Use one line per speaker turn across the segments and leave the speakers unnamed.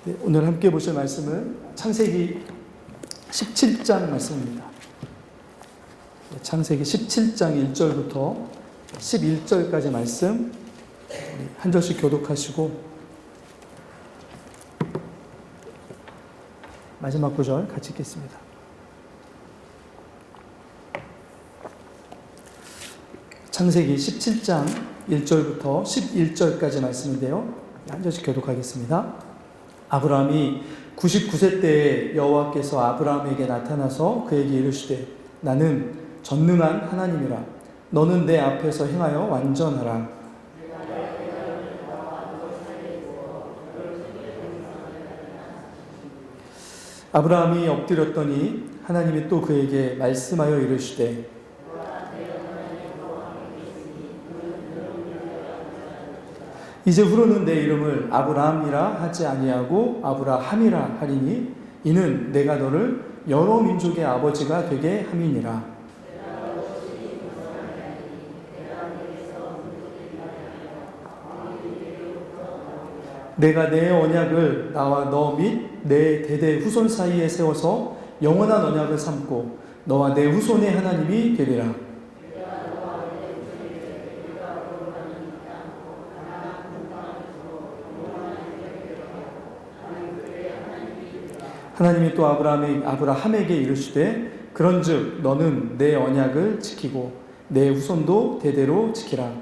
네, 오늘 함께 보실 말씀은 창세기 17장 말씀입니다. 창세기 17장 1절부터 11절까지 말씀 한 절씩 교독하시고 마지막 구절 같이 읽겠습니다. 창세기 17장 1절부터 11절까지 말씀인데요. 한 절씩 교독하겠습니다. 아브라함이 99세 때에 여호와께서 아브라함에게 나타나서 그에게 이르시되 나는 전능한 하나님이라 너는 내 앞에서 행하여 완전하라. 아브라함이 엎드렸더니 하나님이 또 그에게 말씀하여 이르시되 이제 후로는 내 이름을 아브라함이라 하지 아니하고 아브라함이라 하리니 이는 내가 너를 여러 민족의 아버지가 되게 함이니라. 내가 내 언약을 나와 너 및 내 대대 후손 사이에 세워서 영원한 언약을 삼고 너와 내 후손의 하나님이 되리라. 하나님이 또 아브라함에게 이르시되 그런즉 너는 내 언약을 지키고 내 후손도 대대로 지키라.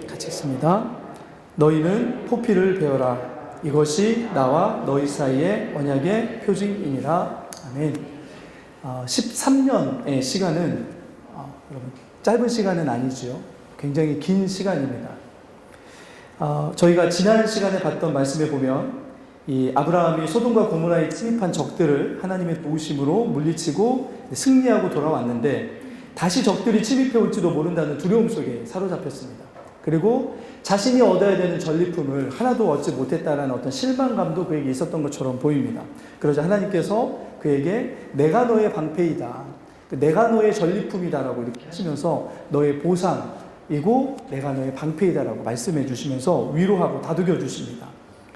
같이 읽습니다. 너희는 포피를 베어라. 이것이 나와 너희 사이의 언약의 표징이니라. 아멘. 13년의 시간은 여러분 짧은 시간은 아니지요. 굉장히 긴 시간입니다. 저희가 지난 시간에 봤던 말씀에 보면 이 아브라함이 소돔과 고모라에 침입한 적들을 하나님의 도우심으로 물리치고 승리하고 돌아왔는데 다시 적들이 침입해 올지도 모른다는 두려움 속에 사로잡혔습니다. 그리고 자신이 얻어야 되는 전리품을 하나도 얻지 못했다는 어떤 실망감도 그에게 있었던 것처럼 보입니다. 그러자 하나님께서 그에게 내가 너의 방패이다, 내가 너의 전리품이다라고 이렇게 하시면서 너의 보상이고 내가 너의 방패이다라고 말씀해 주시면서 위로하고 다독여 주십니다.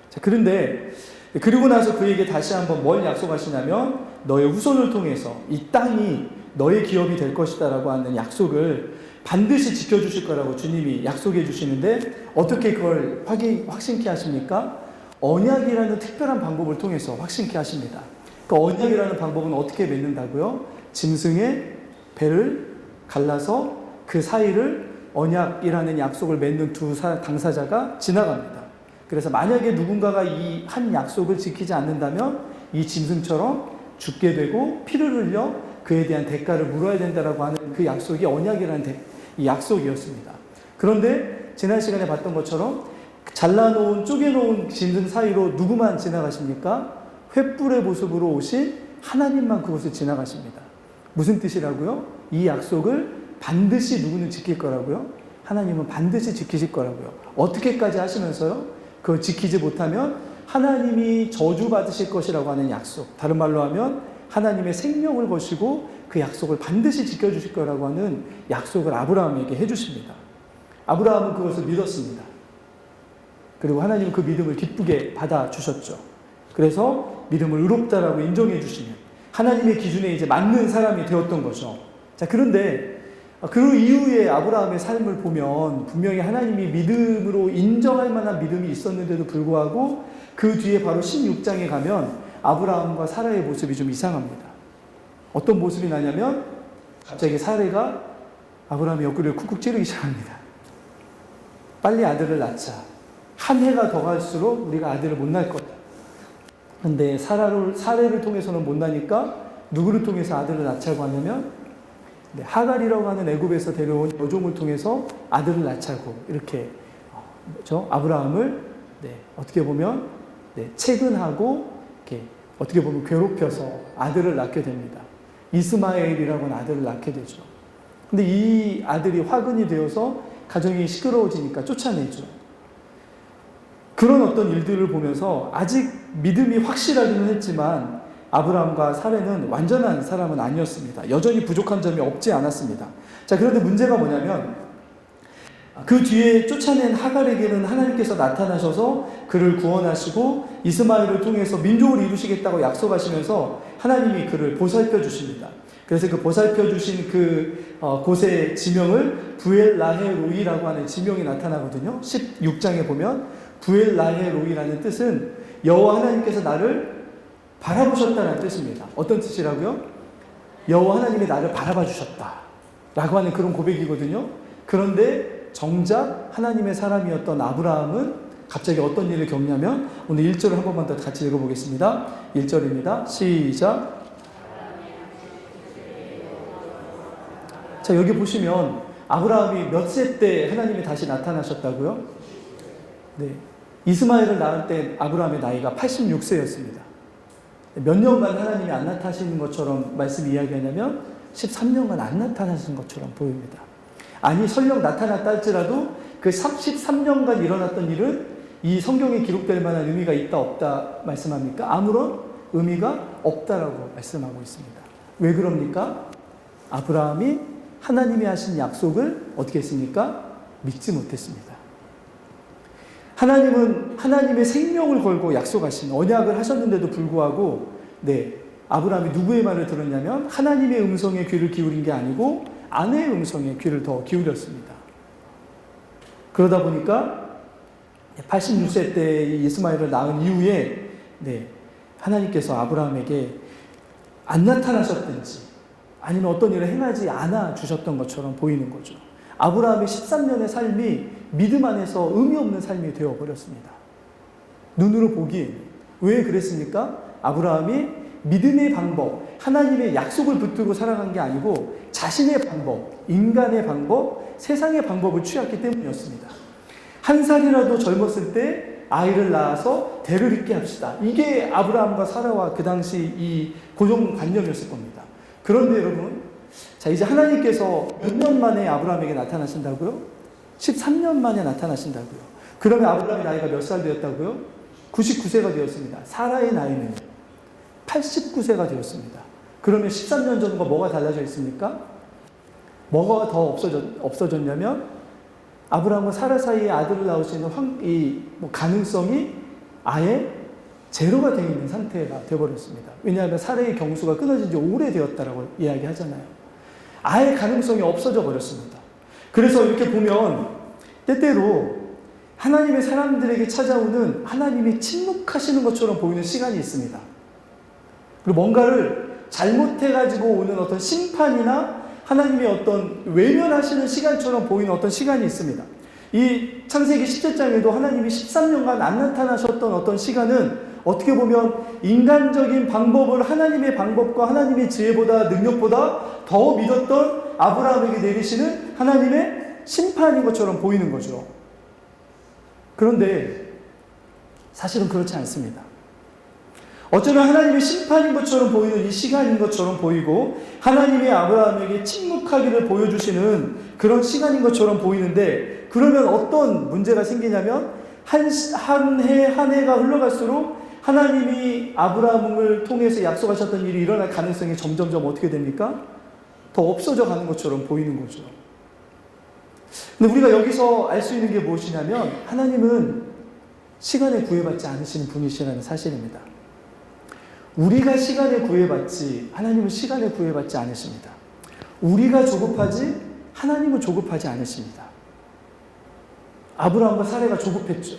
자, 그런데 그리고 나서 그에게 다시 한번 뭘 약속하시냐면 너의 후손을 통해서 이 땅이 너의 기업이 될 것이다라고 하는 약속을 반드시 지켜주실 거라고 주님이 약속해 주시는데 어떻게 그걸 확신케 하십니까? 언약이라는 특별한 방법을 통해서 확신케 하십니다. 그 언약이라는 방법은 어떻게 맺는다고요? 짐승의 배를 갈라서 그 사이를 언약이라는 약속을 맺는 두 당사자가 지나갑니다. 그래서 만약에 누군가가 이 한 약속을 지키지 않는다면 이 짐승처럼 죽게 되고 피를 흘려 그에 대한 대가를 물어야 된다라고 하는 그 약속이 언약이라는 이 약속이었습니다. 그런데 지난 시간에 봤던 것처럼 잘라놓은 쪼개놓은 짐승 사이로 누구만 지나가십니까? 횃불의 모습으로 오신 하나님만 그곳을 지나가십니다. 무슨 뜻이라고요? 이 약속을 반드시 누구는 지킬 거라고요? 하나님은 반드시 지키실 거라고요. 어떻게까지 하시면서요? 그걸 지키지 못하면 하나님이 저주받으실 것이라고 하는 약속. 다른 말로 하면 하나님의 생명을 거시고 그 약속을 반드시 지켜주실 거라고 하는 약속을 아브라함에게 해주십니다. 아브라함은 그것을 믿었습니다. 그리고 하나님은 그 믿음을 기쁘게 받아주셨죠. 그래서 믿음을 의롭다라고 인정해 주시는 하나님의 기준에 이제 맞는 사람이 되었던 거죠. 자, 그런데 그 이후에 아브라함의 삶을 보면 분명히 하나님이 믿음으로 인정할 만한 믿음이 있었는데도 불구하고 그 뒤에 바로 16장에 가면 아브라함과 사라의 모습이 좀 이상합니다. 어떤 모습이 나냐면 갑자기 사라가 아브라함의 옆구리를 쿡쿡 찌르기 시작합니다. 빨리 아들을 낳자. 한 해가 더 갈수록 우리가 아들을 못 낳을 거다. 그런데 사라를 통해서는 못 낳으니까 누구를 통해서 아들을 낳자고 하냐면 하갈이라고 하는 애굽에서 데려온 여종을 통해서 아들을 낳자고 이렇게 아브라함을 어떻게 보면 채근하고 이렇게 어떻게 보면 괴롭혀서 아들을 낳게 됩니다. 이스마엘이라고 하는 아들을 낳게 되죠. 근데 이 아들이 화근이 되어서 가정이 시끄러워지니까 쫓아내죠. 그런 어떤 일들을 보면서 아직 믿음이 확실하기는 했지만 아브라함과 사라는 완전한 사람은 아니었습니다. 여전히 부족한 점이 없지 않았습니다. 자, 그런데 문제가 뭐냐면 그 뒤에 쫓아낸 하갈에게는 하나님께서 나타나셔서 그를 구원하시고 이스마엘을 통해서 민족을 이루시겠다고 약속하시면서 하나님이 그를 보살펴 주십니다. 그래서 그 보살펴 주신 그 곳의 지명을 부엘라헤로이라고 하는 지명이 나타나거든요. 16장에 보면 부엘라헤로이라는 뜻은 여호와 하나님께서 나를 바라보셨다는 뜻입니다. 어떤 뜻이라고요? 여호와 하나님이 나를 바라봐 주셨다 라고 하는 그런 고백이거든요. 그런데 정작 하나님의 사람이었던 아브라함은 갑자기 어떤 일을 겪냐면, 오늘 1절을 한 번만 더 같이 읽어보겠습니다. 1절입니다. 시작. 자, 여기 보시면 아브라함이 몇 세 때 하나님이 다시 나타나셨다고요? 네, 이스마엘을 낳을 때 아브라함의 나이가 86세였습니다. 몇 년간 하나님이 안 나타나시는 것처럼 말씀이 이야기하냐면 13년간 안 나타나신 것처럼 보입니다. 아니, 설령 나타났다 할지라도 그 33년간 일어났던 일은 이 성경에 기록될 만한 의미가 있다 없다 말씀합니까? 아무런 의미가 없다라고 말씀하고 있습니다. 왜 그럽니까? 아브라함이 하나님이 하신 약속을 어떻게 했습니까? 믿지 못했습니다. 하나님은 하나님의 생명을 걸고 약속하신 언약을 하셨는데도 불구하고, 아브라함이 누구의 말을 들었냐면 하나님의 음성에 귀를 기울인 게 아니고 아내의 음성에 귀를 더 기울였습니다. 그러다 보니까 86세 때 이스마엘을 낳은 이후에 하나님께서 아브라함에게 안 나타나셨든지 아니면 어떤 일을 행하지 않아 주셨던 것처럼 보이는 거죠. 아브라함의 13년의 삶이 믿음 안에서 의미 없는 삶이 되어버렸습니다. 눈으로 보기에는. 왜 그랬습니까? 아브라함이 믿음의 방법, 하나님의 약속을 붙들고 살아간 게 아니고 자신의 방법, 인간의 방법, 세상의 방법을 취했기 때문이었습니다. 한 살이라도 젊었을 때 아이를 낳아서 대를 잇게 합시다. 이게 아브라함과 사라와 그 당시 이 고정관념이었을 겁니다. 그런데 여러분, 자, 이제 하나님께서 몇 년 만에 아브라함에게 나타나신다고요? 13년 만에 나타나신다고요. 그러면 아브라함의 나이가 몇 살 되었다고요? 99세가 되었습니다. 사라의 나이는 89세가 되었습니다. 그러면 13년 전과 뭐가 달라져 있습니까? 뭐가 더 없어졌냐면 아브라함과 사라 사이에 아들을 낳을 수 있는 가능성이 아예 제로가 되어 있는 상태가 되어버렸습니다. 왜냐하면 사라의 경수가 끊어진 지 오래되었다라고 이야기하잖아요. 아예 가능성이 없어져 버렸습니다. 그래서 이렇게 보면 때때로 하나님의 사람들에게 찾아오는 하나님이 침묵하시는 것처럼 보이는 시간이 있습니다. 그리고 뭔가를 잘못해가지고 오는 어떤 심판이나 하나님의 어떤 외면하시는 시간처럼 보이는 어떤 시간이 있습니다. 이 창세기 17장에도 하나님이 13년간 안 나타나셨던 어떤 시간은 어떻게 보면 인간적인 방법을 하나님의 방법과 하나님의 지혜보다 능력보다 더 믿었던 아브라함에게 내리시는 하나님의 심판인 것처럼 보이는 거죠. 그런데 사실은 그렇지 않습니다. 어쩌면 하나님의 심판인 것처럼 보이는 이 시간인 것처럼 보이고 하나님의 아브라함에게 침묵하기를 보여주시는 그런 시간인 것처럼 보이는데, 그러면 어떤 문제가 생기냐면 한 해가 흘러갈수록 하나님이 아브라함을 통해서 약속하셨던 일이 일어날 가능성이 점점점 어떻게 됩니까? 더 없어져 가는 것처럼 보이는 거죠. 근데 우리가 여기서 알 수 있는 게 무엇이냐면 하나님은 시간에 구애받지 않으시는 분이시라는 사실입니다. 우리가 시간에 구애받지 하나님은 시간에 구애받지 않으십니다. 우리가 조급하지 하나님은 조급하지 않으십니다. 아브라함과 사레가 조급했죠.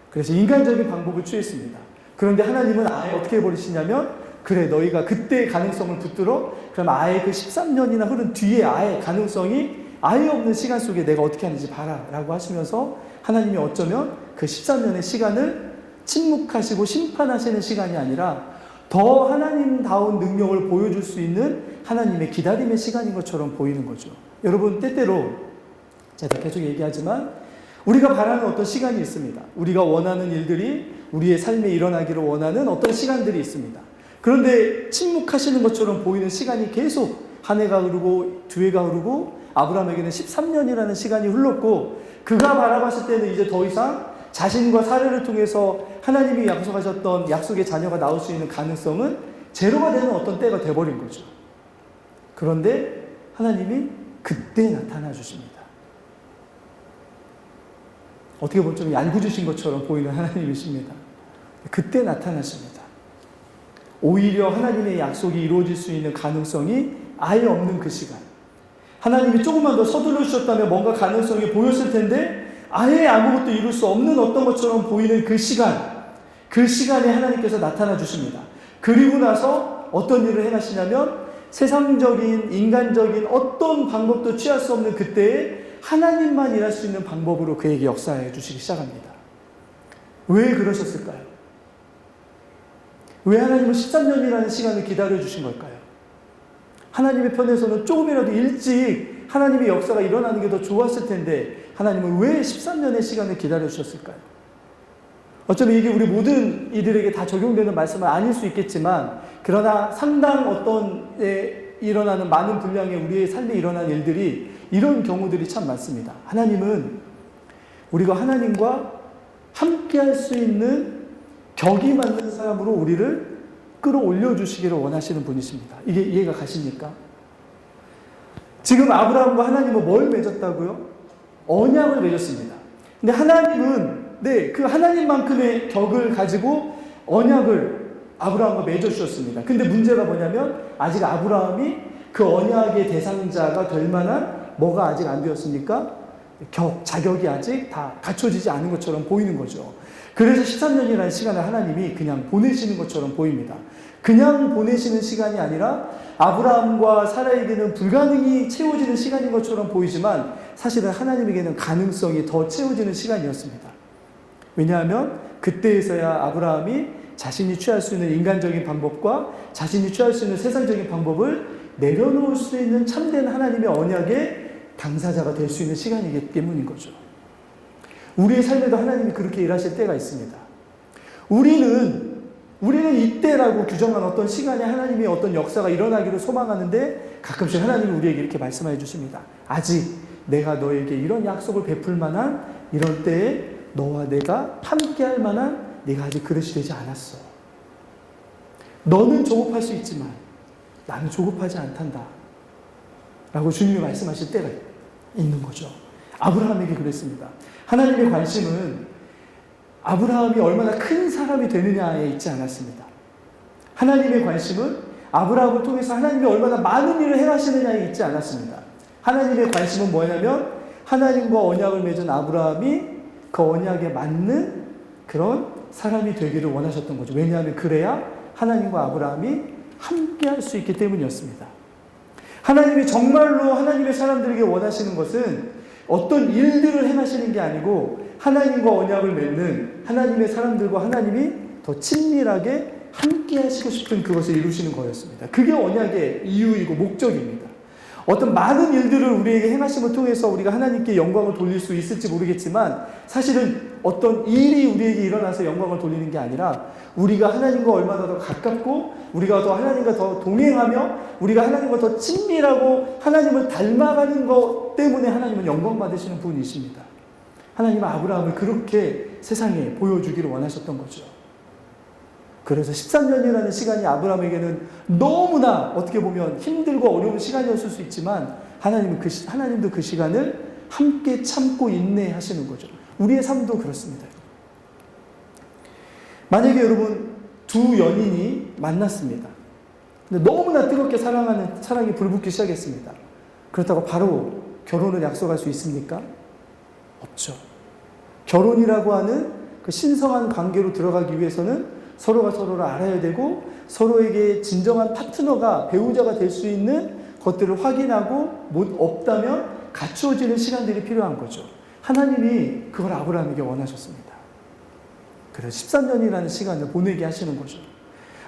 그래서 인간적인 방법을 취했습니다. 그런데 하나님은 아예 어떻게 해버리시냐면, 그래 너희가 그때의 가능성을 붙들어 그럼 아예 그 13년이나 흐른 뒤에 아예 가능성이 아예 없는 시간 속에 내가 어떻게 하는지 봐라 라고 하시면서 하나님이 어쩌면 그 13년의 시간을 침묵하시고 심판하시는 시간이 아니라 더 하나님다운 능력을 보여줄 수 있는 하나님의 기다림의 시간인 것처럼 보이는 거죠. 여러분, 때때로 제가 계속 얘기하지만 우리가 바라는 어떤 시간이 있습니다. 우리가 원하는 일들이 우리의 삶에 일어나기를 원하는 어떤 시간들이 있습니다. 그런데 침묵하시는 것처럼 보이는 시간이 계속 한 해가 흐르고 두 해가 흐르고 아브라함에게는 13년이라는 시간이 흘렀고, 그가 바라봤을 때는 이제 더 이상 자신과 사례를 통해서 하나님이 약속하셨던 약속의 자녀가 나올 수 있는 가능성은 제로가 되는 어떤 때가 돼버린 거죠. 그런데 하나님이 그때 나타나 주십니다. 어떻게 보면 좀 얄궂으신 것처럼 보이는 하나님이십니다. 그때 나타나십니다. 오히려 하나님의 약속이 이루어질 수 있는 가능성이 아예 없는 그 시간. 하나님이 조금만 더 서둘러 주셨다면 뭔가 가능성이 보였을 텐데 아예 아무것도 이룰 수 없는 어떤 것처럼 보이는 그 시간. 그 시간에 하나님께서 나타나 주십니다. 그리고 나서 어떤 일을 행하시냐면 세상적인, 인간적인 어떤 방법도 취할 수 없는 그때에 하나님만 일할 수 있는 방법으로 그에게 역사해 주시기 시작합니다. 왜 그러셨을까요? 왜 하나님은 13년이라는 시간을 기다려 주신 걸까요? 하나님의 편에서는 조금이라도 일찍 하나님의 역사가 일어나는 게 더 좋았을 텐데 하나님은 왜 13년의 시간을 기다려 주셨을까요? 어쩌면 이게 우리 모든 이들에게 다 적용되는 말씀은 아닐 수 있겠지만 그러나 상당 어떤 일어나는 많은 분량의 우리의 삶에 일어나는 일들이 이런 경우들이 참 많습니다. 하나님은 우리가 하나님과 함께 할 수 있는 격이 맞는 사람으로 우리를 끌어올려 주시기를 원하시는 분이십니다. 이게 이해가 가십니까? 지금 아브라함과 하나님은 뭘 맺었다고요? 언약을 맺었습니다. 근데 하나님은 그 하나님만큼의 격을 가지고 언약을 아브라함과 맺어주셨습니다. 근데 문제가 뭐냐면 아직 아브라함이 그 언약의 대상자가 될 만한 뭐가 아직 안 되었습니까? 자격이 아직 다 갖춰지지 않은 것처럼 보이는 거죠. 그래서 13년이라는 시간을 하나님이 그냥 보내시는 것처럼 보입니다. 그냥 보내시는 시간이 아니라 아브라함과 사라에게는 불가능이 채워지는 시간인 것처럼 보이지만 사실은 하나님에게는 가능성이 더 채워지는 시간이었습니다. 왜냐하면 그때에서야 아브라함이 자신이 취할 수 있는 인간적인 방법과 자신이 취할 수 있는 세상적인 방법을 내려놓을 수 있는 참된 하나님의 언약의 당사자가 될 수 있는 시간이기 때문인 거죠. 우리의 삶에도 하나님이 그렇게 일하실 때가 있습니다. 우리는 이때라고 규정한 어떤 시간에 하나님의 어떤 역사가 일어나기를 소망하는데 가끔씩 하나님이 우리에게 이렇게 말씀해 주십니다. 아직 내가 너에게 이런 약속을 베풀 만한 이런 때에 너와 내가 함께 할 만한 네가 아직 그릇이 되지 않았어. 너는 조급할 수 있지만 나는 조급하지 않단다. 라고 주님이 말씀하실 때가 있는 거죠. 아브라함에게 그랬습니다. 하나님의 관심은 아브라함이 얼마나 큰 사람이 되느냐에 있지 않았습니다. 하나님의 관심은 아브라함을 통해서 하나님이 얼마나 많은 일을 행하시느냐에 있지 않았습니다. 하나님의 관심은 뭐냐면 하나님과 언약을 맺은 아브라함이 그 언약에 맞는 그런 사람이 되기를 원하셨던 거죠. 왜냐하면 그래야 하나님과 아브라함이 함께 할 수 있기 때문이었습니다. 하나님이 정말로 하나님의 사람들에게 원하시는 것은 어떤 일들을 행하시는 게 아니고 하나님과 언약을 맺는 하나님의 사람들과 하나님이 더 친밀하게 함께 하시고 싶은 그것을 이루시는 거였습니다. 그게 언약의 이유이고 목적입니다. 어떤 많은 일들을 우리에게 행하심을 통해서 우리가 하나님께 영광을 돌릴 수 있을지 모르겠지만 사실은 어떤 일이 우리에게 일어나서 영광을 돌리는 게 아니라 우리가 하나님과 얼마나 더 가깝고 우리가 더 하나님과 더 동행하며 우리가 하나님과 더 친밀하고 하나님을 닮아가는 것 때문에 하나님은 영광 받으시는 분이십니다. 하나님은 아브라함을 그렇게 세상에 보여주기를 원하셨던 거죠. 그래서 13년이라는 시간이 아브라함에게는 너무나 어떻게 보면 힘들고 어려운 시간이었을 수 있지만 하나님도 그 시간을 함께 참고 인내하시는 거죠. 우리의 삶도 그렇습니다. 만약에 여러분 두 연인이 만났습니다. 근데 너무나 뜨겁게 사랑이 불붙기 시작했습니다. 그렇다고 바로 결혼을 약속할 수 있습니까? 없죠. 결혼이라고 하는 그 신성한 관계로 들어가기 위해서는 서로가 서로를 알아야 되고 서로에게 진정한 파트너가 배우자가 될 수 있는 것들을 확인하고 없다면 갖추어지는 시간들이 필요한 거죠. 하나님이 그걸 아브라함에게 원하셨습니다. 그래서 13년이라는 시간을 보내게 하시는 거죠.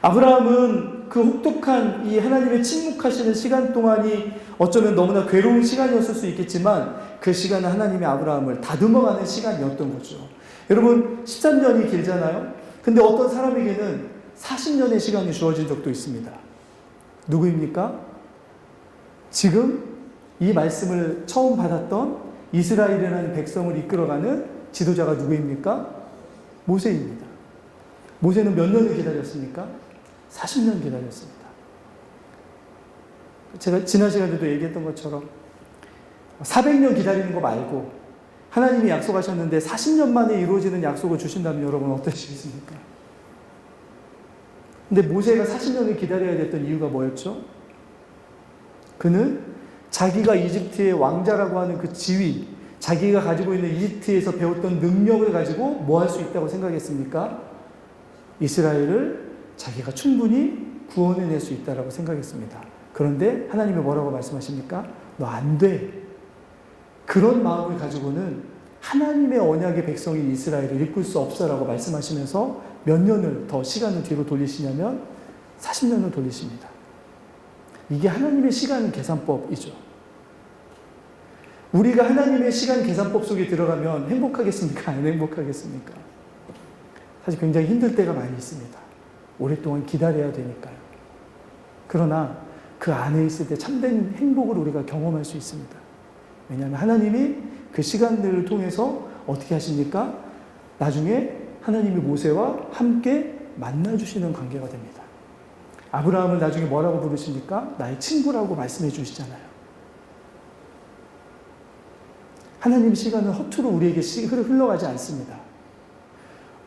아브라함은 그 혹독한 이 하나님의 침묵하시는 시간 동안이 어쩌면 너무나 괴로운 시간이었을 수 있겠지만 그 시간은 하나님이 아브라함을 다듬어가는 시간이었던 거죠. 여러분 13년이 길잖아요. 근데 어떤 사람에게는 40년의 시간이 주어진 적도 있습니다. 누구입니까? 지금 이 말씀을 처음 받았던 이스라엘이라는 백성을 이끌어가는 지도자가 누구입니까? 모세입니다. 모세는 몇 년을 기다렸습니까? 40년 기다렸습니다. 제가 지난 시간에도 얘기했던 것처럼 400년 기다리는 거 말고 하나님이 약속하셨는데 40년 만에 이루어지는 약속을 주신다면 여러분 어떠시겠습니까? 근데 모세가 40년을 기다려야 됐던 이유가 뭐였죠? 그는 자기가 이집트의 왕자라고 하는 그 지위, 자기가 가지고 있는 이집트에서 배웠던 능력을 가지고 뭐 할 수 있다고 생각했습니까? 이스라엘을 자기가 충분히 구원해낼 수 있다고 생각했습니다. 그런데 하나님이 뭐라고 말씀하십니까? 너 안 돼. 그런 마음을 가지고는 하나님의 언약의 백성인 이스라엘을 이끌 수 없어라고 말씀하시면서 몇 년을 더 시간을 뒤로 돌리시냐면 40년을 돌리십니다. 이게 하나님의 시간 계산법이죠. 우리가 하나님의 시간 계산법 속에 들어가면 행복하겠습니까? 안 행복하겠습니까? 사실 굉장히 힘들 때가 많이 있습니다. 오랫동안 기다려야 되니까요. 그러나 그 안에 있을 때 참된 행복을 우리가 경험할 수 있습니다. 왜냐하면 하나님이 그 시간들을 통해서 어떻게 하십니까? 나중에 하나님이 모세와 함께 만나주시는 관계가 됩니다. 아브라함을 나중에 뭐라고 부르십니까? 나의 친구라고 말씀해 주시잖아요. 하나님의 시간은 허투루 우리에게 흘러가지 않습니다.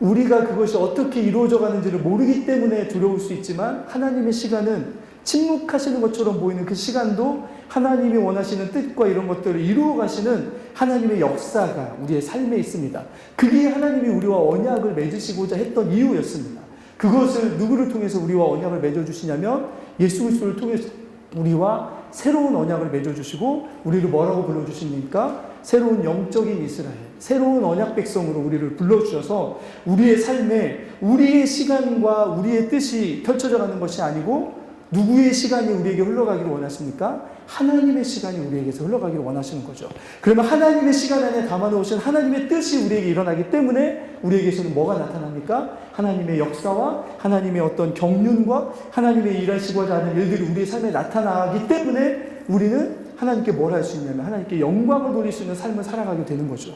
우리가 그것이 어떻게 이루어져 가는지를 모르기 때문에 두려울 수 있지만 하나님의 시간은 침묵하시는 것처럼 보이는 그 시간도 하나님이 원하시는 뜻과 이런 것들을 이루어 가시는 하나님의 역사가 우리의 삶에 있습니다. 그게 하나님이 우리와 언약을 맺으시고자 했던 이유였습니다. 그것을 누구를 통해서 우리와 언약을 맺어주시냐면 예수 그리스도를 통해서 우리와 새로운 언약을 맺어주시고 우리를 뭐라고 불러주십니까? 새로운 영적인 이스라엘, 새로운 언약 백성으로 우리를 불러주셔서 우리의 삶에 우리의 시간과 우리의 뜻이 펼쳐져 가는 것이 아니고 누구의 시간이 우리에게 흘러가기를 원하십니까? 하나님의 시간이 우리에게서 흘러가기를 원하시는 거죠. 그러면 하나님의 시간 안에 담아놓으신 하나님의 뜻이 우리에게 일어나기 때문에 우리에게서는 뭐가 나타납니까? 하나님의 역사와 하나님의 어떤 경륜과 하나님의 일하시고자 하는 일들이 우리의 삶에 나타나기 때문에 우리는 하나님께 뭘 할 수 있냐면 하나님께 영광을 돌릴 수 있는 삶을 살아가게 되는 거죠.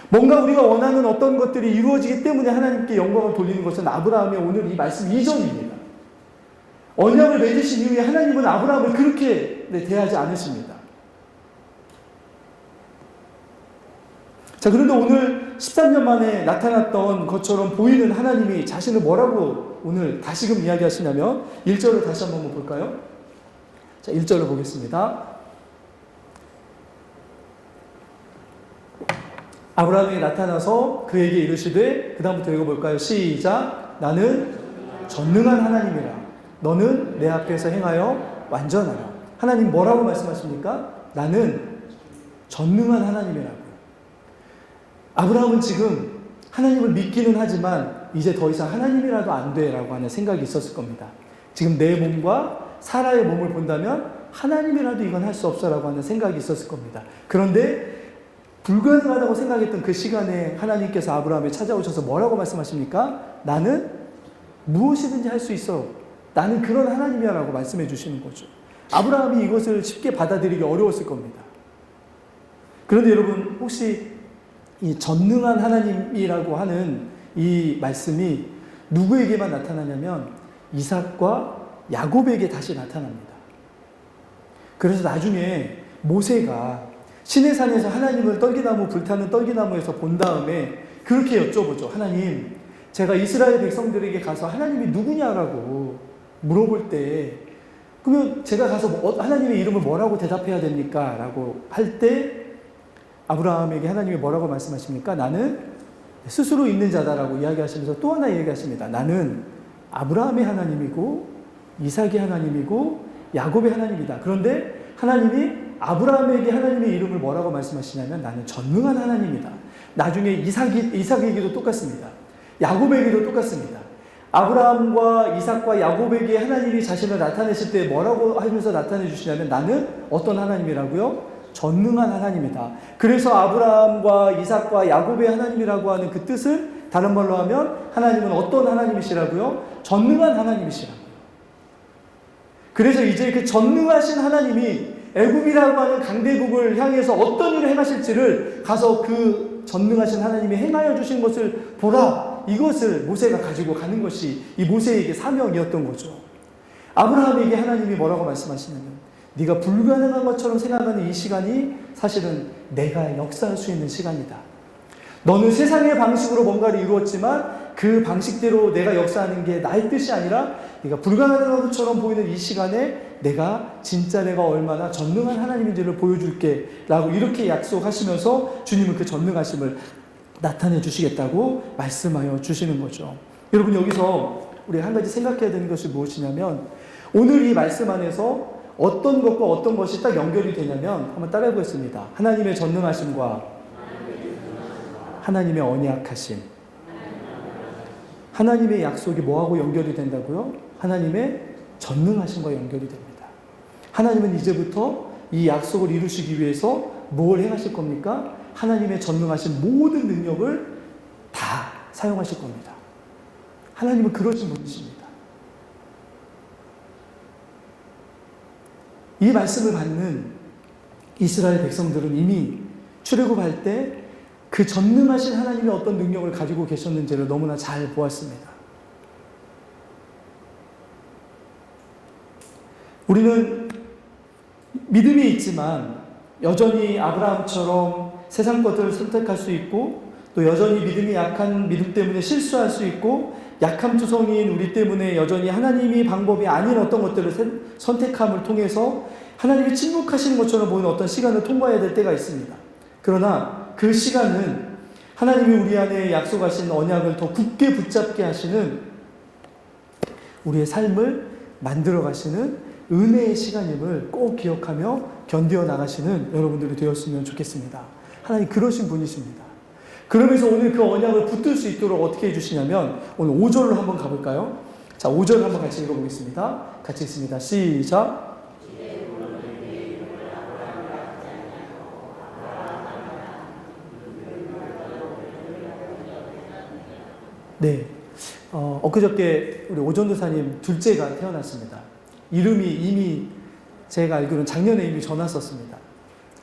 뭔가 우리가 원하는 어떤 것들이 이루어지기 때문에 하나님께 영광을 돌리는 것은 아브라함의 오늘 이 말씀 이전입니다. 언약을 맺으신 이후에 하나님은 아브라함을 그렇게 대하지 않으십니다. 자, 그런데 오늘 13년 만에 나타났던 것처럼 보이는 하나님이 자신을 뭐라고 오늘 다시금 이야기하시냐면 1절을 다시 한번 볼까요? 자, 1절을 보겠습니다. 아브라함에게 나타나서 그에게 이르시되 그 다음부터 읽어볼까요? 시작. 나는 전능한 하나님이라. 너는 내 앞에서 행하여 완전하라. 하나님 뭐라고 말씀하십니까? 나는 전능한 하나님이라고요. 아브라함은 지금 하나님을 믿기는 하지만 이제 더 이상 하나님이라도 안 돼라고 하는 생각이 있었을 겁니다. 지금 내 몸과 사라의 몸을 본다면 하나님이라도 이건 할 수 없어라고 하는 생각이 있었을 겁니다. 그런데 불가능하다고 생각했던 그 시간에 하나님께서 아브라함에 찾아오셔서 뭐라고 말씀하십니까? 나는 무엇이든지 할 수 있어. 나는 그런 하나님이야 라고 말씀해 주시는 거죠. 아브라함이 이것을 쉽게 받아들이기 어려웠을 겁니다. 그런데 여러분 혹시 이 전능한 하나님이라고 하는 이 말씀이 누구에게만 나타나냐면 이삭과 야곱에게 다시 나타납니다. 그래서 나중에 모세가 시내산에서 하나님을 불타는 떨기나무에서 본 다음에 그렇게 여쭤보죠. 하나님, 제가 이스라엘 백성들에게 가서 하나님이 누구냐라고 물어볼 때 그러면 제가 가서 하나님의 이름을 뭐라고 대답해야 됩니까? 라고 할 때 아브라함에게 하나님이 뭐라고 말씀하십니까? 나는 스스로 있는 자다라고 이야기하시면서 또 하나 이야기하십니다. 나는 아브라함의 하나님이고 이삭의 하나님이고 야곱의 하나님이다. 그런데 하나님이 아브라함에게 하나님의 이름을 뭐라고 말씀하시냐면 나는 전능한 하나님이다. 나중에 이삭에게도 똑같습니다. 야곱에게도 똑같습니다. 아브라함과 이삭과 야곱에게 하나님이 자신을 나타내실 때 뭐라고 하면서 나타내 주시냐면 나는 어떤 하나님이라고요? 전능한 하나님이다. 그래서 아브라함과 이삭과 야곱의 하나님이라고 하는 그 뜻을 다른 말로 하면 하나님은 어떤 하나님이시라고요? 전능한 하나님이시라고요. 그래서 이제 그 전능하신 하나님이 애굽이라고 하는 강대국을 향해서 어떤 일을 행하실지를 가서 그 전능하신 하나님이 행하여 주신 것을 보라. 이것을 모세가 가지고 가는 것이 이 모세에게 사명이었던 거죠. 아브라함에게 하나님이 뭐라고 말씀하시냐면 네가 불가능한 것처럼 생각하는 이 시간이 사실은 내가 역사할 수 있는 시간이다. 너는 세상의 방식으로 뭔가를 이루었지만 그 방식대로 내가 역사하는 게 나의 뜻이 아니라 네가 불가능한 것처럼 보이는 이 시간에 내가 진짜 내가 얼마나 전능한 하나님인지를 보여줄게 라고 이렇게 약속하시면서 주님은 그 전능하심을 나타내 주시겠다고 말씀하여 주시는 거죠. 여러분, 여기서 우리 한 가지 생각해야 되는 것이 무엇이냐면, 오늘 이 말씀 안에서 어떤 것과 어떤 것이 딱 연결이 되냐면, 한번 따라해 보겠습니다. 하나님의 전능하심과 하나님의 언약하심. 하나님의 약속이 뭐하고 연결이 된다고요? 하나님의 전능하심과 연결이 됩니다. 하나님은 이제부터 이 약속을 이루시기 위해서 뭘 행하실 겁니까? 하나님의 전능하신 모든 능력을 다 사용하실 겁니다. 하나님은 그러신 분이십니다. 이 말씀을 받는 이스라엘 백성들은 이미 출애굽할 때 그 전능하신 하나님의 어떤 능력을 가지고 계셨는지를 너무나 잘 보았습니다. 우리는 믿음이 있지만 여전히 아브라함처럼 세상 것들을 선택할 수 있고, 또 여전히 믿음이 약한 믿음 때문에 실수할 수 있고, 약함 투성이인 우리 때문에 여전히 하나님이 방법이 아닌 어떤 것들을 선택함을 통해서 하나님이 침묵하시는 것처럼 보이는 어떤 시간을 통과해야 될 때가 있습니다. 그러나 그 시간은 하나님이 우리 안에 약속하신 언약을 더 굳게 붙잡게 하시는, 우리의 삶을 만들어 가시는 은혜의 시간임을 꼭 기억하며 견디어 나가시는 여러분들이 되었으면 좋겠습니다. 하나님 그러신 분이십니다. 그러면서 오늘 그 언약을 붙들 수 있도록 어떻게 해주시냐면, 오늘 5절로 한번 가볼까요? 자, 5절 한번 같이 읽어보겠습니다. 같이 읽습니다. 시작. 네. 엊그저께 우리 오전도사님 둘째가 태어났습니다. 이름이 이미 제가 알기로는 작년에 이미 전화 썼습니다.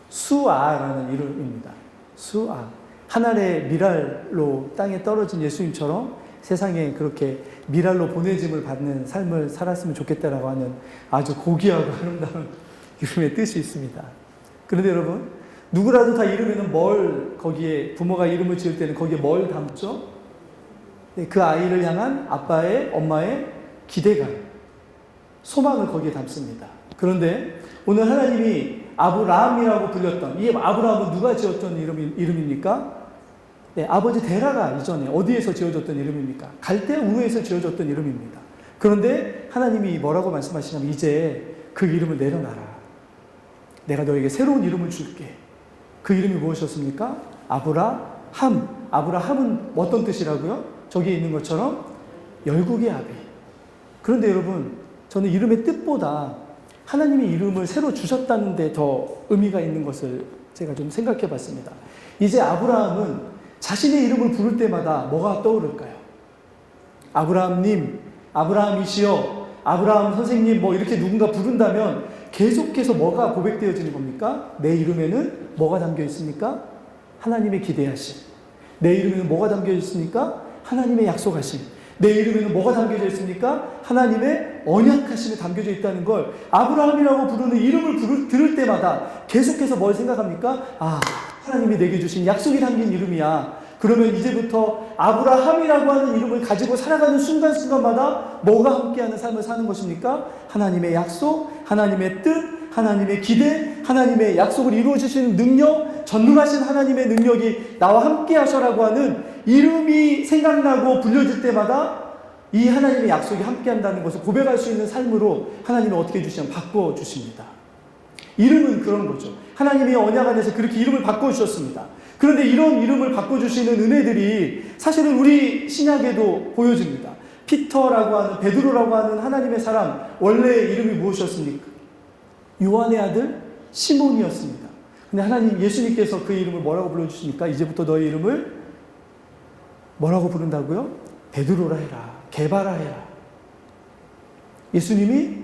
수아라는 이름입니다. 수아. 하늘의 미랄로 땅에 떨어진 예수님처럼 세상에 그렇게 미랄로 보내짐을 받는 삶을 살았으면 좋겠다라고 하는 아주 고귀하고 아름다운 이름의 뜻이 있습니다. 그런데 여러분, 누구라도 다 이름에는 뭘, 거기에 부모가 이름을 지을 때는 거기에 뭘 담죠? 네, 그 아이를 향한 아빠의, 엄마의 기대감, 소망을 거기에 담습니다. 그런데 오늘 하나님이 아브라함이라고 불렸던, 이 아브라함은 누가 지었던 이름입니까? 네, 아버지 데라가 이전에 어디에서 지어졌던 이름입니까? 갈대아 우르에서 지어졌던 이름입니다. 그런데 하나님이 뭐라고 말씀하시냐면, 이제 그 이름을 내려놔라. 내가 너에게 새로운 이름을 줄게. 그 이름이 무엇이었습니까? 아브라함. 아브라함은 어떤 뜻이라고요? 저기에 있는 것처럼 열국의 아비. 그런데 여러분, 저는 이름의 뜻보다 하나님이 이름을 새로 주셨다는 데 더 의미가 있는 것을 제가 좀 생각해 봤습니다. 이제 아브라함은 자신의 이름을 부를 때마다 뭐가 떠오를까요? 아브라함님, 아브라함이시여, 아브라함 선생님, 뭐 이렇게 누군가 부른다면 계속해서 뭐가 고백되어지는 겁니까? 내 이름에는 뭐가 담겨 있습니까? 하나님의 기대하심. 내 이름에는 뭐가 담겨 있습니까? 하나님의 약속하심. 내 이름에는 뭐가 담겨져 있습니까? 하나님의 언약하심이 담겨져 있다는 걸 아브라함이라고 부르는 이름을 들을 때마다 계속해서 뭘 생각합니까? 아, 하나님이 내게 주신 약속이 담긴 이름이야. 그러면 이제부터 아브라함이라고 하는 이름을 가지고 살아가는 순간순간마다 뭐가 함께하는 삶을 사는 것입니까? 하나님의 약속, 하나님의 뜻, 하나님의 기대, 하나님의 약속을 이루어 주시는 능력, 전능하신 하나님의 능력이 나와 함께 하셔라고 하는 이름이 생각나고 불려질 때마다 이 하나님의 약속이 함께 한다는 것을 고백할 수 있는 삶으로 하나님이 어떻게 해주시냐면 바꿔주십니다. 이름은 그런 거죠. 하나님이 언약 안에서 그렇게 이름을 바꿔주셨습니다. 그런데 이런 이름을 바꿔주시는 은혜들이 사실은 우리 신약에도 보여집니다. 피터라고 하는, 베드로라고 하는 하나님의 사람, 원래 이름이 무엇이었습니까? 요한의 아들 시몬이었습니다. 근데 하나님, 예수님께서 그 이름을 뭐라고 불러주십니까? 이제부터 너의 이름을 뭐라고 부른다고요? 베드로라 해라, 게바라 해라. 예수님이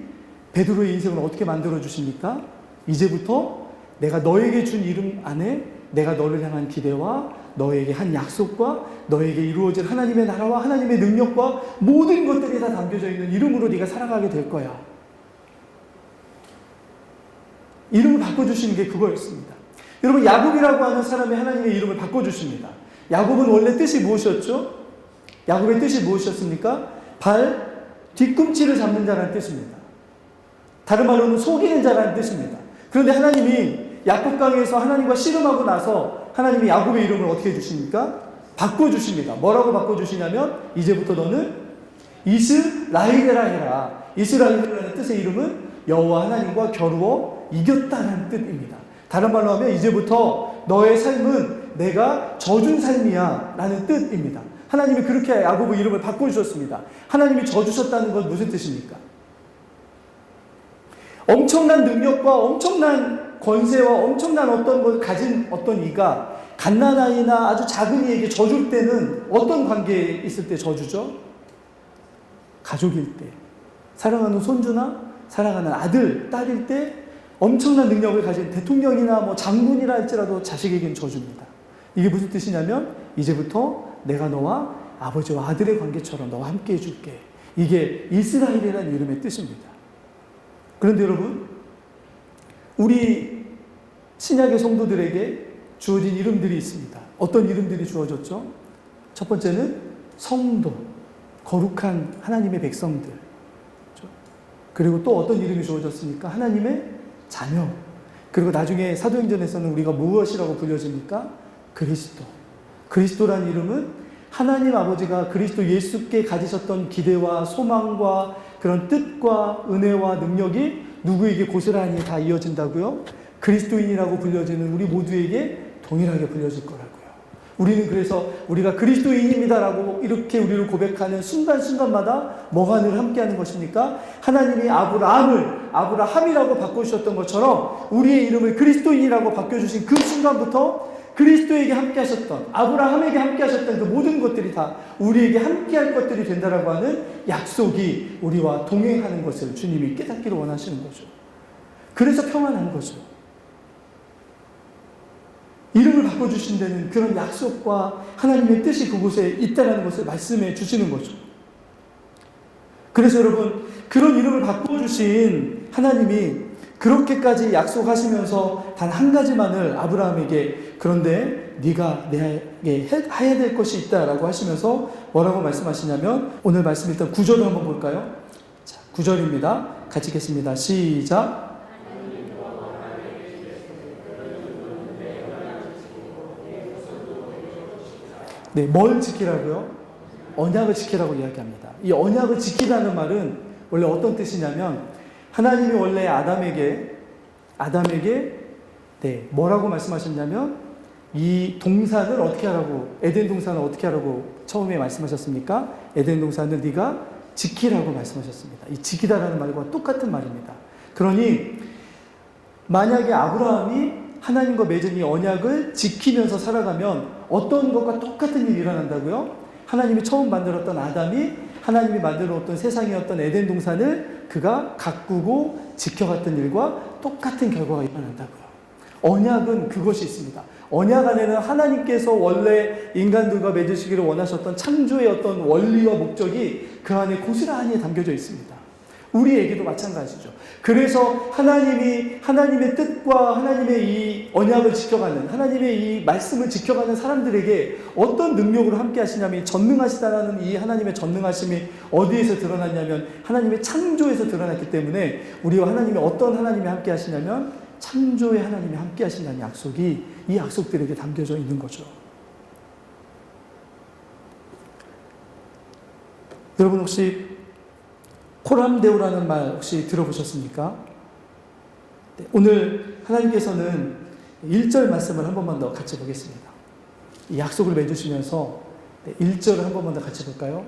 베드로의 인생을 어떻게 만들어 주십니까? 이제부터 내가 너에게 준 이름 안에 내가 너를 향한 기대와 너에게 한 약속과 너에게 이루어질 하나님의 나라와 하나님의 능력과 모든 것들이 다 담겨져 있는 이름으로 네가 살아가게 될 거야. 이름을 바꿔주시는 게 그거였습니다. 여러분, 야곱이라고 하는 사람이 하나님의 이름을 바꿔주십니다. 야곱은 원래 뜻이 무엇이었죠? 야곱의 뜻이 무엇이었습니까? 발 뒤꿈치를 잡는 자라는 뜻입니다. 다른 말로는 속이는 자라는 뜻입니다. 그런데 하나님이 야곱강에서 하나님과 씨름하고 나서 하나님이 야곱의 이름을 어떻게 해주십니까? 바꿔주십니다. 뭐라고 바꿔주시냐면 이제부터 너는 이스라엘이라 해라. 이스라엘이라는 뜻의 이름은 여호와 하나님과 겨루어 이겼다는 뜻입니다. 다른 말로 하면 이제부터 너의 삶은 내가 져준 삶이야 라는 뜻입니다. 하나님이 그렇게 야곱의 이름을 바꿔주셨습니다. 하나님이 져주셨다는 건 무슨 뜻입니까? 엄청난 능력과 엄청난 권세와 엄청난 어떤 걸 가진 어떤 이가 갓난아이나 아주 작은 이에게 져줄 때는 어떤 관계에 있을 때 져주죠? 가족일 때, 사랑하는 손주나 사랑하는 아들, 딸일 때 엄청난 능력을 가진 대통령이나 뭐 장군이라 할지라도 자식에게는 져줍니다. 이게 무슨 뜻이냐면 이제부터 내가 너와 아버지와 아들의 관계처럼 너와 함께 해줄게. 이게 이스라엘이라는 이름의 뜻입니다. 그런데 여러분, 우리 신약의 성도들에게 주어진 이름들이 있습니다. 어떤 이름들이 주어졌죠? 첫 번째는 성도, 거룩한 하나님의 백성들. 그리고 또 어떤 이름이 주어졌습니까? 하나님의 자녀. 그리고 나중에 사도행전에서는 우리가 무엇이라고 불려집니까? 그리스도. 그리스도라는 이름은 하나님 아버지가 그리스도 예수께 가지셨던 기대와 소망과 그런 뜻과 은혜와 능력이 누구에게 고스란히 다 이어진다고요? 그리스도인이라고 불려지는 우리 모두에게 동일하게 불려질 거라고요. 우리는 그래서 우리가 그리스도인입니다라고 이렇게 우리를 고백하는 순간순간마다 뭐가 늘 함께하는 것입니까? 하나님이 아브라함이라고 바꿔주셨던 것처럼 우리의 이름을 그리스도인이라고 바꿔주신 그 순간부터 그리스도에게 함께하셨던, 아브라함에게 함께하셨던 그 모든 것들이 다 우리에게 함께할 것들이 된다라고 하는 약속이 우리와 동행하는 것을 주님이 깨닫기를 원하시는 거죠. 그래서 평안한 거죠. 이름을 바꿔주신 데는 그런 약속과 하나님의 뜻이 그곳에 있다는 것을 말씀해 주시는 거죠. 그래서 여러분, 그런 이름을 바꿔주신 하나님이 그렇게까지 약속하시면서 단 한 가지만을 아브라함에게, 그런데 네가 내게 해야 될 것이 있다라고 하시면서 뭐라고 말씀하시냐면, 오늘 말씀 일단 9절을 한번 볼까요? 자, 9절입니다. 같이 읽겠습니다. 시작. 네, 뭘 지키라고요? 언약을 지키라고 이야기합니다. 이 언약을 지키다는 말은 원래 어떤 뜻이냐면, 하나님이 원래 아담에게 네, 뭐라고 말씀하셨냐면, 이 동산을 어떻게 하라고, 에덴 동산을 어떻게 하라고 처음에 말씀하셨습니까? 에덴 동산을 네가 지키라고 말씀하셨습니다. 이 지키다라는 말과 똑같은 말입니다. 그러니 만약에 아브라함이 하나님과 맺은 이 언약을 지키면서 살아가면 어떤 것과 똑같은 일이 일어난다고요? 하나님이 처음 만들었던 아담이 하나님이 만들어놓던 세상이었던 에덴 동산을 그가 가꾸고 지켜갔던 일과 똑같은 결과가 일어난다고요. 언약은 그것이 있습니다. 언약 안에는 하나님께서 원래 인간들과 맺으시기를 원하셨던 창조의 어떤 원리와 목적이 그 안에 고스란히 담겨져 있습니다. 우리에게도 마찬가지죠. 그래서 하나님이 하나님의 뜻과 하나님의 이 언약을 지켜가는, 하나님의 이 말씀을 지켜가는 사람들에게 어떤 능력으로 함께 하시냐면, 전능하시다라는 이 하나님의 전능하심이 어디에서 드러났냐면 하나님의 창조에서 드러났기 때문에, 우리와 하나님이 어떤 하나님이 함께 하시냐면 창조의 하나님이 함께 하신다는 약속이 이 약속들에게 담겨져 있는 거죠. 여러분, 혹시 코람데오라는 말 혹시 들어보셨습니까? 네, 오늘 하나님께서는 1절 말씀을 한 번만 더 같이 보겠습니다. 이 약속을 맺으시면서 1절을 한 번만 더 같이 볼까요?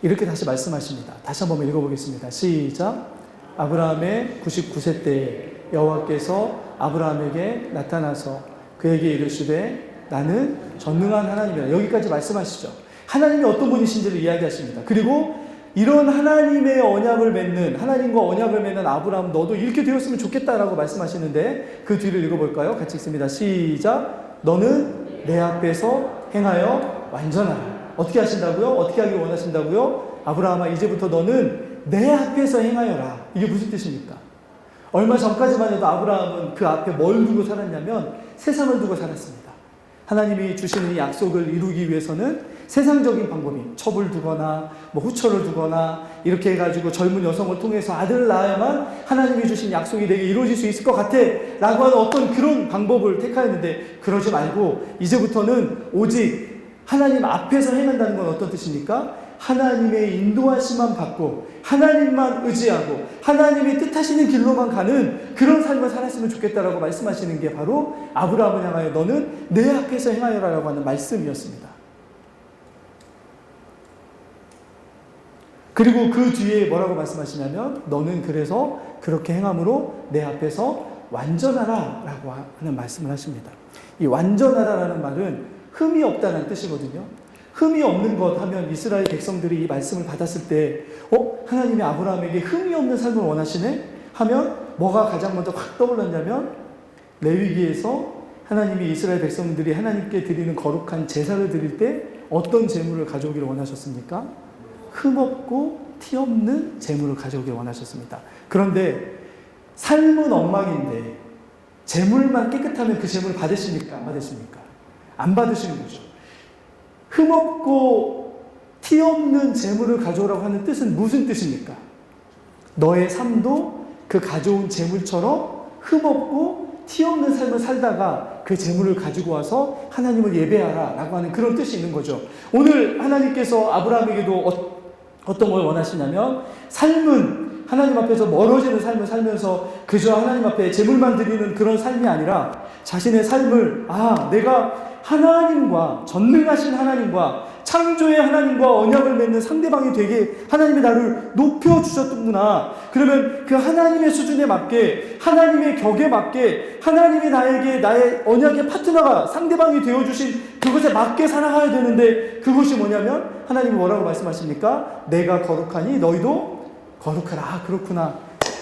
이렇게 다시 말씀하십니다. 다시 한 번 읽어보겠습니다. 시작. 아브라함의 99세 때에 여호와께서 아브라함에게 나타나서 그에게 이르시되 나는 전능한 하나님이라. 여기까지 말씀하시죠. 하나님이 어떤 분이신지를 이야기하십니다. 그리고 이런 하나님의 언약을 맺는, 하나님과 언약을 맺는 아브라함, 너도 이렇게 되었으면 좋겠다라고 말씀하시는데 그 뒤를 읽어볼까요? 같이 읽습니다. 시작. 너는 내 앞에서 행하여 완전하라. 어떻게 하신다고요? 어떻게 하기를 원하신다고요? 아브라함아, 이제부터 너는 내 앞에서 행하여라. 이게 무슨 뜻입니까? 얼마 전까지만 해도 아브라함은 그 앞에 뭘 두고 살았냐면 세상을 두고 살았습니다. 하나님이 주시는 이 약속을 이루기 위해서는 세상적인 방법이 첩을 두거나 뭐 후처를 두거나 이렇게 해가지고 젊은 여성을 통해서 아들을 낳아야만 하나님이 주신 약속이 내게 이루어질 수 있을 것 같아 라고 하는 어떤 그런 방법을 택하였는데, 그러지 말고 이제부터는 오직 하나님 앞에서 행한다는 건 어떤 뜻입니까? 하나님의 인도하심만 받고 하나님만 의지하고 하나님이 뜻하시는 길로만 가는 그런 삶을 살았으면 좋겠다라고 말씀하시는 게 바로 아브라함을 향하여 너는 내 앞에서 행하여라라고 하는 말씀이었습니다. 그리고 그 뒤에 뭐라고 말씀하시냐면 너는 그래서 그렇게 행함으로 내 앞에서 완전하라 라고 하는 말씀을 하십니다. 이 완전하라라는 말은 흠이 없다는 뜻이거든요. 흠이 없는 것 하면 이스라엘 백성들이 이 말씀을 받았을 때 하나님이 아브라함에게 흠이 없는 삶을 원하시네? 하면 뭐가 가장 먼저 확 떠올랐냐면 레위기에서 하나님이 이스라엘 백성들이 하나님께 드리는 거룩한 제사를 드릴 때 어떤 제물을 가져오기를 원하셨습니까? 흠없고 티없는 제물을 가져오기를 원하셨습니다. 그런데 삶은 엉망인데 제물만 깨끗하면 그 제물을 받으십니까? 안 받으십니까? 안 받으시는 거죠. 흠없고 티없는 제물을 가져오라고 하는 뜻은 무슨 뜻입니까? 너의 삶도 그 가져온 제물처럼 흠없고 티없는 삶을 살다가 그 제물을 가지고 와서 하나님을 예배하라 라고 하는 그런 뜻이 있는 거죠. 오늘 하나님께서 아브라함에게도 어떤 걸 원하시냐면 삶은 하나님 앞에서 멀어지는 삶을 살면서 그저 하나님 앞에 제물만 드리는 그런 삶이 아니라 자신의 삶을 내가 하나님과 전능하신 하나님과 창조의 하나님과 언약을 맺는 상대방이 되게 하나님이 나를 높여주셨구나. 그러면 그 하나님의 수준에 맞게 하나님의 격에 맞게 하나님이 나에게 나의 언약의 파트너가 상대방이 되어주신 그것에 맞게 살아가야 되는데 그것이 뭐냐면 하나님이 뭐라고 말씀하십니까? 내가 거룩하니 너희도 거룩하라. 그렇구나.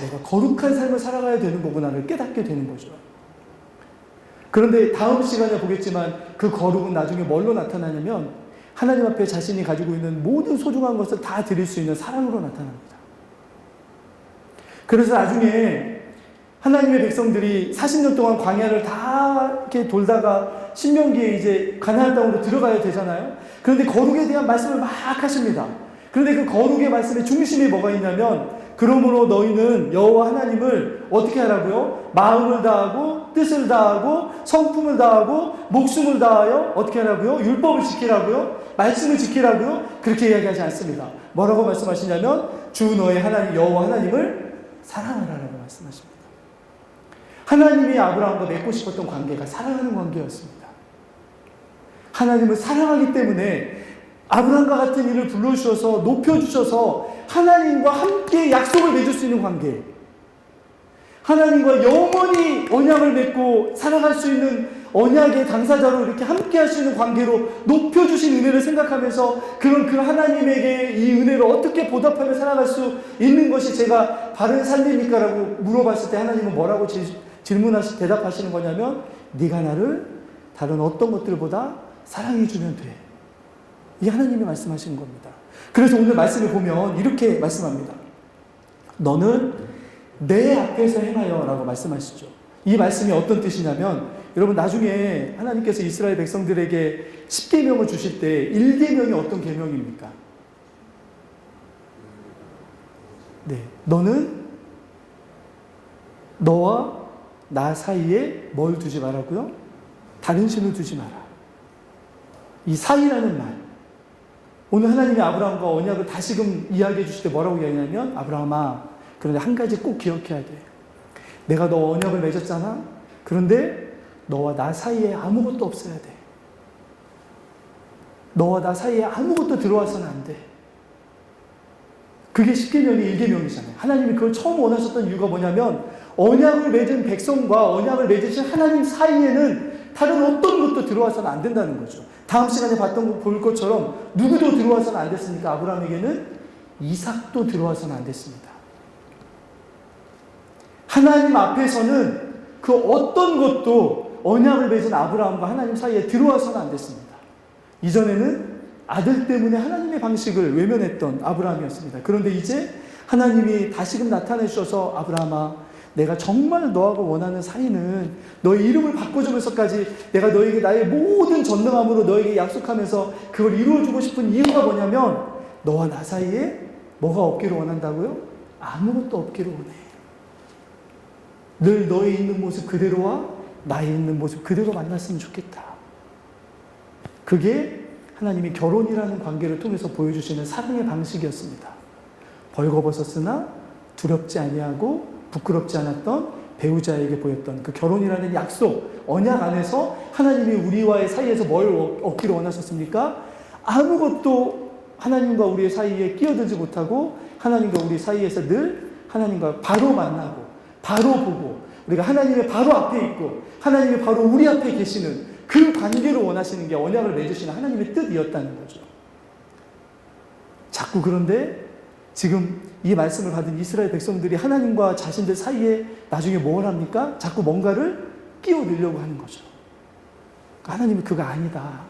내가 거룩한 삶을 살아가야 되는 거구나를 깨닫게 되는 거죠. 그런데 다음 시간에 보겠지만 그 거룩은 나중에 뭘로 나타나냐면 하나님 앞에 자신이 가지고 있는 모든 소중한 것을 다 드릴 수 있는 사랑으로 나타납니다. 그래서 나중에 하나님의 백성들이 40년 동안 광야를 다 이렇게 돌다가 신명기에 이제 가나안 땅으로 들어가야 되잖아요. 그런데 거룩에 대한 말씀을 막 하십니다. 그런데 그 거룩의 말씀의 중심에 뭐가 있냐면 그러므로 너희는 여호와 하나님을 어떻게 하라고요? 마음을 다하고 뜻을 다하고 성품을 다하고 목숨을 다하여 어떻게 하라고요? 율법을 지키라고요? 말씀을 지키라고요? 그렇게 이야기하지 않습니다. 뭐라고 말씀하시냐면 주 너의 하나님 여호와 하나님을 사랑하라라고 말씀하십니다. 하나님이 아브라함과 맺고 싶었던 관계가 사랑하는 관계였습니다. 하나님을 사랑하기 때문에 아브라함과 같은 이를 불러주셔서 높여주셔서 하나님과 함께 약속을 맺을 수 있는 관계, 하나님과 영원히 언약을 맺고 살아갈 수 있는 언약의 당사자로 이렇게 함께 할 수 있는 관계로 높여주신 은혜를 생각하면서 그런 그 하나님에게 이 은혜를 어떻게 보답하며 살아갈 수 있는 것이 제가 바른 삶입니까? 라고 물어봤을 때 하나님은 뭐라고 대답하시는 거냐면 네가 나를 다른 어떤 것들보다 사랑해주면 돼. 이게 하나님이 말씀하시는 겁니다. 그래서 오늘 말씀을 보면 이렇게 말씀합니다. 너는 내 앞에서 행하여 라고 말씀하시죠. 이 말씀이 어떤 뜻이냐면 여러분 나중에 하나님께서 이스라엘 백성들에게 10계명을 주실 때 1계명이 어떤 계명입니까? 네, 너는 너와 나 사이에 뭘 두지 말라고요? 다른 신을 두지 마라. 이 사이라는 말, 오늘 하나님이 아브라함과 언약을 다시금 이야기해 주실 때 뭐라고 이야기하냐면 아브라함아, 그런데 한 가지 꼭 기억해야 돼. 내가 너 언약을 맺었잖아. 그런데 너와 나 사이에 아무것도 없어야 돼. 너와 나 사이에 아무것도 들어와서는 안 돼. 그게 10계명이 1계명이잖아요. 하나님이 그걸 처음 원하셨던 이유가 뭐냐면 언약을 맺은 백성과 언약을 맺으신 하나님 사이에는 다른 어떤 것도 들어와서는 안 된다는 거죠. 다음 시간에 볼 것처럼 누구도 들어와서는 안 됐으니까 아브라함에게는 이삭도 들어와서는 안 됐습니다. 하나님 앞에서는 그 어떤 것도 언약을 맺은 아브라함과 하나님 사이에 들어와서는 안 됐습니다. 이전에는 아들 때문에 하나님의 방식을 외면했던 아브라함이었습니다. 그런데 이제 하나님이 다시금 나타내 주셔서 아브라함아, 내가 정말 너하고 원하는 사이는 너의 이름을 바꿔주면서까지 내가 너에게 나의 모든 전능함으로 너에게 약속하면서 그걸 이루어주고 싶은 이유가 뭐냐면 너와 나 사이에 뭐가 없기를 원한다고요? 아무것도 없기를 원해. 늘 너의 있는 모습 그대로와 나의 있는 모습 그대로 만났으면 좋겠다. 그게 하나님이 결혼이라는 관계를 통해서 보여주시는 사랑의 방식이었습니다. 벌거벗었으나 두렵지 아니하고 부끄럽지 않았던 배우자에게 보였던 그 결혼이라는 약속, 언약 안에서 하나님이 우리와의 사이에서 뭘 얻기를 원하셨습니까? 아무것도 하나님과 우리의 사이에 끼어들지 못하고 하나님과 우리 사이에서 늘 하나님과 바로 만나고 바로 보고 우리가 하나님의 바로 앞에 있고 하나님이 바로 우리 앞에 계시는 그 관계를 원하시는 게 언약을 맺으시는 하나님의 뜻이었다는 거죠. 자꾸 그런데 지금 이 말씀을 받은 이스라엘 백성들이 하나님과 자신들 사이에 나중에 뭘 합니까? 자꾸 뭔가를 끼워 넣으려고 하는 거죠. 하나님은 그거 아니다.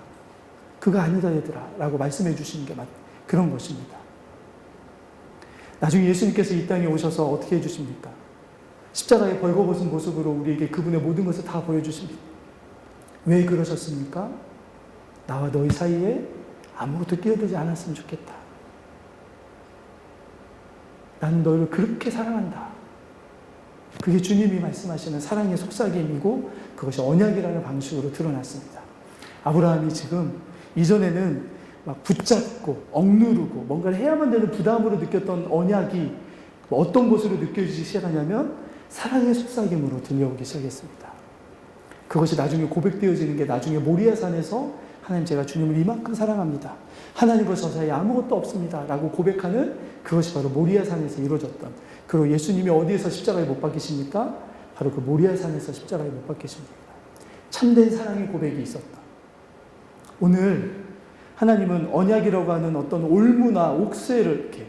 그거 아니다 얘들아 라고 말씀해 주시는 게 그런 것입니다. 나중에 예수님께서 이 땅에 오셔서 어떻게 해주십니까? 십자가에 벌거벗은 모습으로 우리에게 그분의 모든 것을 다 보여주십니다. 왜 그러셨습니까? 나와 너희 사이에 아무것도 끼어들지 않았으면 좋겠다. 나는 너희를 그렇게 사랑한다. 그게 주님이 말씀하시는 사랑의 속삭임이고 그것이 언약이라는 방식으로 드러났습니다. 아브라함이 지금 이전에는 막 붙잡고 억누르고 뭔가를 해야만 되는 부담으로 느꼈던 언약이 어떤 것으로 느껴지기 시작하냐면 사랑의 속삭임으로 들려오기 시작했습니다. 그것이 나중에 고백되어지는 게 나중에 모리아산에서 하나님 제가 주님을 이만큼 사랑합니다. 하나님과 저 사이에 아무것도 없습니다. 라고 고백하는 그것이 바로 모리아산에서 이루어졌던 그리고 예수님이 어디에서 십자가에 못 박히십니까? 바로 그 모리아산에서 십자가에 못 박히십니다. 참된 사랑의 고백이 있었다. 오늘 하나님은 언약이라고 하는 어떤 올무나 옥새를 이렇게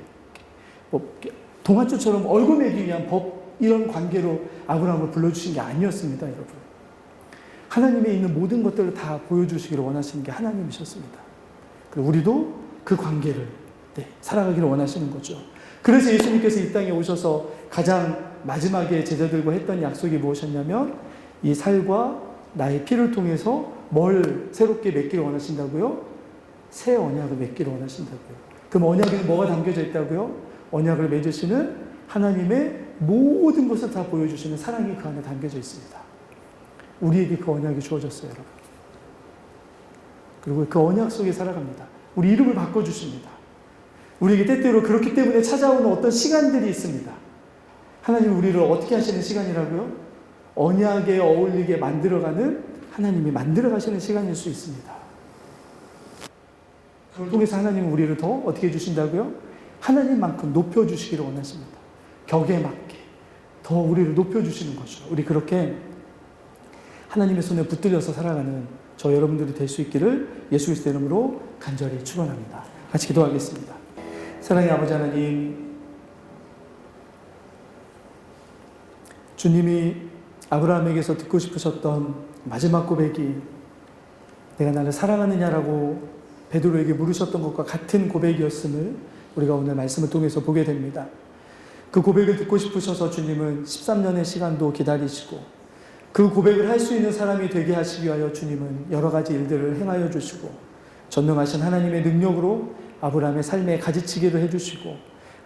동아줄처럼 얽어매기 위한 법 이런 관계로 아브라함을 불러주신 게 아니었습니다, 여러분. 하나님의 있는 모든 것들을 다 보여주시기를 원하시는 게 하나님이셨습니다. 그리고 우리도 그 관계를 살아가기를 원하시는 거죠. 그래서 예수님께서 이 땅에 오셔서 가장 마지막에 제자들과 했던 약속이 무엇이었냐면 이 살과 나의 피를 통해서 뭘 새롭게 맺기를 원하신다고요? 새 언약을 맺기를 원하신다고요. 그럼 언약에는 뭐가 담겨져 있다고요? 언약을 맺으시는 하나님의 모든 것을 다 보여주시는 사랑이 그 안에 담겨져 있습니다. 우리에게 그 언약이 주어졌어요, 여러분. 그리고 그 언약 속에 살아갑니다. 우리 이름을 바꿔주십니다. 우리에게 때때로 그렇기 때문에 찾아오는 어떤 시간들이 있습니다. 하나님이 우리를 어떻게 하시는 시간이라고요? 언약에 어울리게 만들어가는 하나님이 만들어가시는 시간일 수 있습니다. 그걸 통해서 하나님은 우리를 더 어떻게 해주신다고요? 하나님만큼 높여주시기를 원하십니다. 격에 맞게 더 우리를 높여주시는 거죠. 우리 그렇게 하나님의 손에 붙들려서 살아가는 저 여러분들이 될 수 있기를 예수 그리스도의 이름으로 간절히 축원합니다. 같이 기도하겠습니다. 사랑의 아버지 하나님, 주님이 아브라함에게서 듣고 싶으셨던 마지막 고백이 내가 나를 사랑하느냐라고 베드로에게 물으셨던 것과 같은 고백이었음을 우리가 오늘 말씀을 통해서 보게 됩니다. 그 고백을 듣고 싶으셔서 주님은 13년의 시간도 기다리시고 그 고백을 할 수 있는 사람이 되게 하시기 위하여 주님은 여러 가지 일들을 행하여 주시고 전능하신 하나님의 능력으로 아브라함의 삶에 가지치기를 해주시고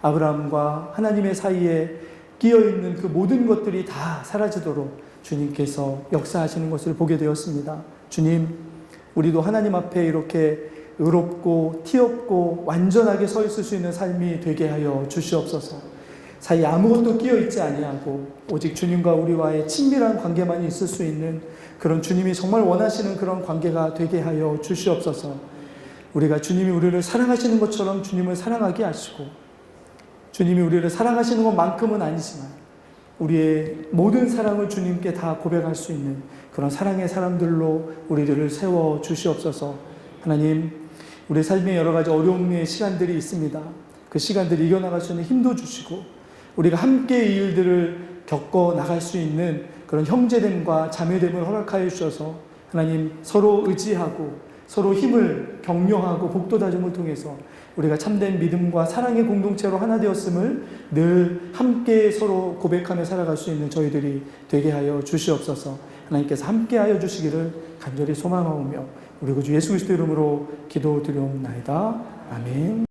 아브라함과 하나님의 사이에 끼어있는 그 모든 것들이 다 사라지도록 주님께서 역사하시는 것을 보게 되었습니다. 주님, 우리도 하나님 앞에 이렇게 의롭고 티없고 완전하게 서 있을 수 있는 삶이 되게 하여 주시옵소서. 사이에 아무것도 끼어있지 아니하고 오직 주님과 우리와의 친밀한 관계만 있을 수 있는 그런 주님이 정말 원하시는 그런 관계가 되게 하여 주시옵소서. 우리가 주님이 우리를 사랑하시는 것처럼 주님을 사랑하게 하시고 주님이 우리를 사랑하시는 것만큼은 아니지만 우리의 모든 사랑을 주님께 다 고백할 수 있는 그런 사랑의 사람들로 우리들을 세워 주시옵소서. 하나님, 우리 삶에 여러 가지 어려움의 시간들이 있습니다. 그 시간들을 이겨나갈 수 있는 힘도 주시고 우리가 함께 이 일들을 겪어 나갈 수 있는 그런 형제됨과 자매됨을 허락하여 주셔서 하나님 서로 의지하고 서로 힘을 격려하고 복도 다짐을 통해서 우리가 참된 믿음과 사랑의 공동체로 하나 되었음을 늘 함께 서로 고백하며 살아갈 수 있는 저희들이 되게 하여 주시옵소서. 하나님께서 함께 하여 주시기를 간절히 소망하오며 우리 구주 예수 그리스도 이름으로 기도드리옵나이다. 아멘.